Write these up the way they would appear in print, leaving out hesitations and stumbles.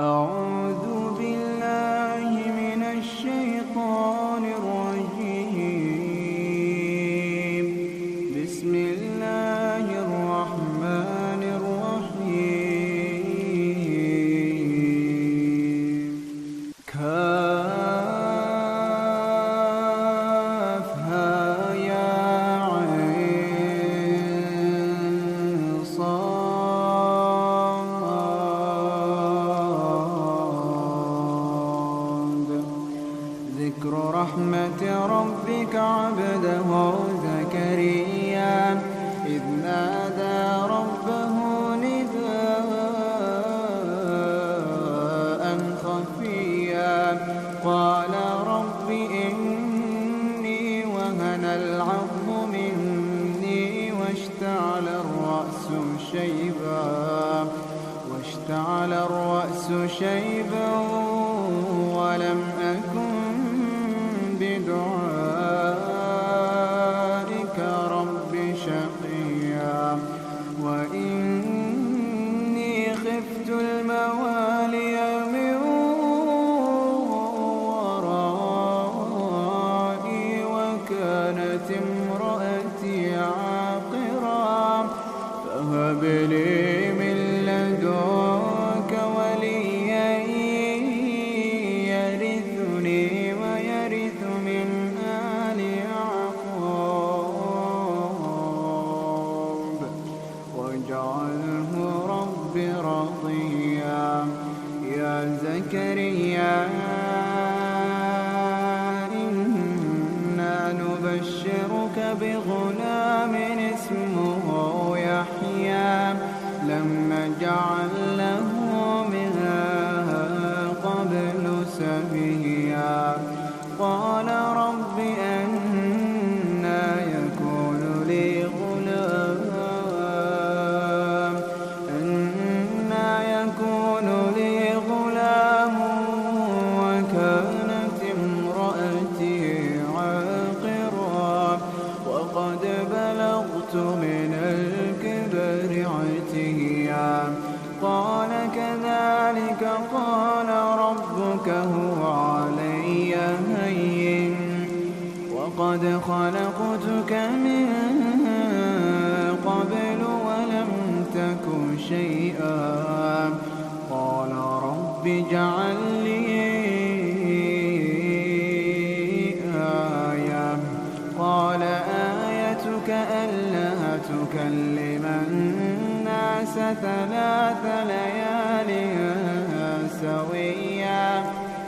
أعوذ بالله من الشيطان الرجيم. بسم الله الرحمن الرحيم. كافها يا عين صاد. ذكر رحمة ربك عبده زكريا إذ نادى ربه نداء خفيا قال رب إني وهن العظم مني واشتعل الرأس شيبا ولم أكن بدعائك رب شقيا وإني خفت الموالي من ورائي وكانت امرأتي عاقرا فهب لي من لدنك وليا يرثني ويرث من آل يعقوب واجعله رب رضيا. يا زكريا إنا نبشرك بغلام اسمه يحيى لم نجعل له من قبل سميا. قال رب أنى يكون لي غلام وكانت امرأتي عاقرا وقد بلغت من الكبر عتيا. قال كذلك قال ربك هو علي هين وقد خلقتك من قبل ولم تك شيئا. قال رب اجعل لي آية. قال آيتك ألا تكلم الناس 3 ليال سويا.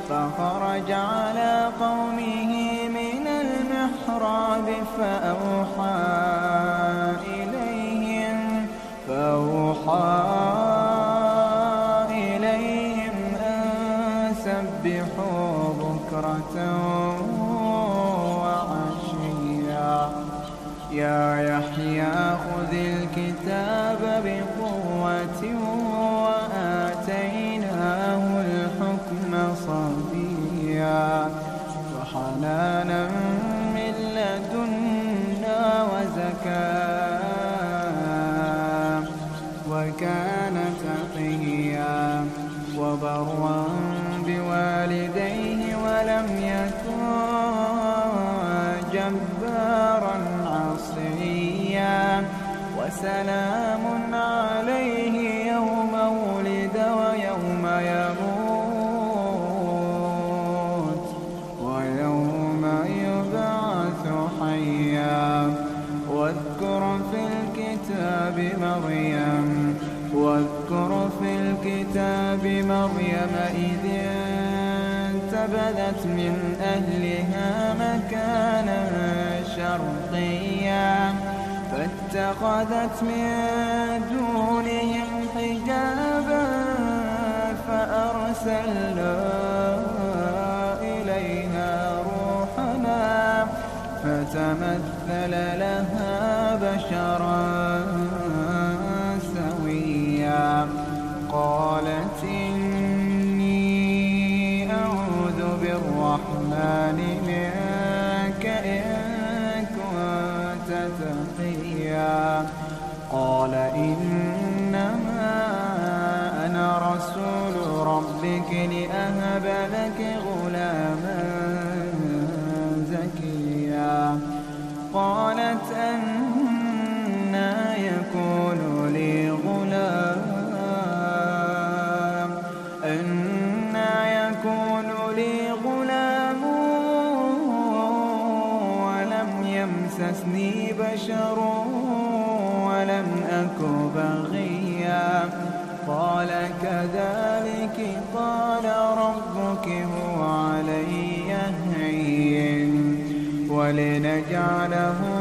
فخرج على قومه من المحراب فأوحى إليهم أن سبحوا بكرة وعشيا. يا يحيى خذ الكتاب بقوة وآتيناه الحكم صبيا وحنانا من لدنا وزكاة وكان تقيا وبرا بوالديه ولم يكن جبارا عصيا. وسلام عليه يوم ولد ويوم يموت ويوم يبعث حيا. واذكر في الكتاب مريم إذ انتبذت من أهلها مكانا شرقيا فاتخذت من دونهم حجابا فأرسلنا إليها روحنا فتمثل لها بشرا سويا. قالت إني أعوذ بالرحمن منك إن كنت تقيا. قال إنما أنا رسول ربك لأهب لك غلاما زكيا قالت أنى يكون لي غلام ولم يمسسني بشر ولم أك بغيا قال كذلك قال ربك هو علي هين ولنجعله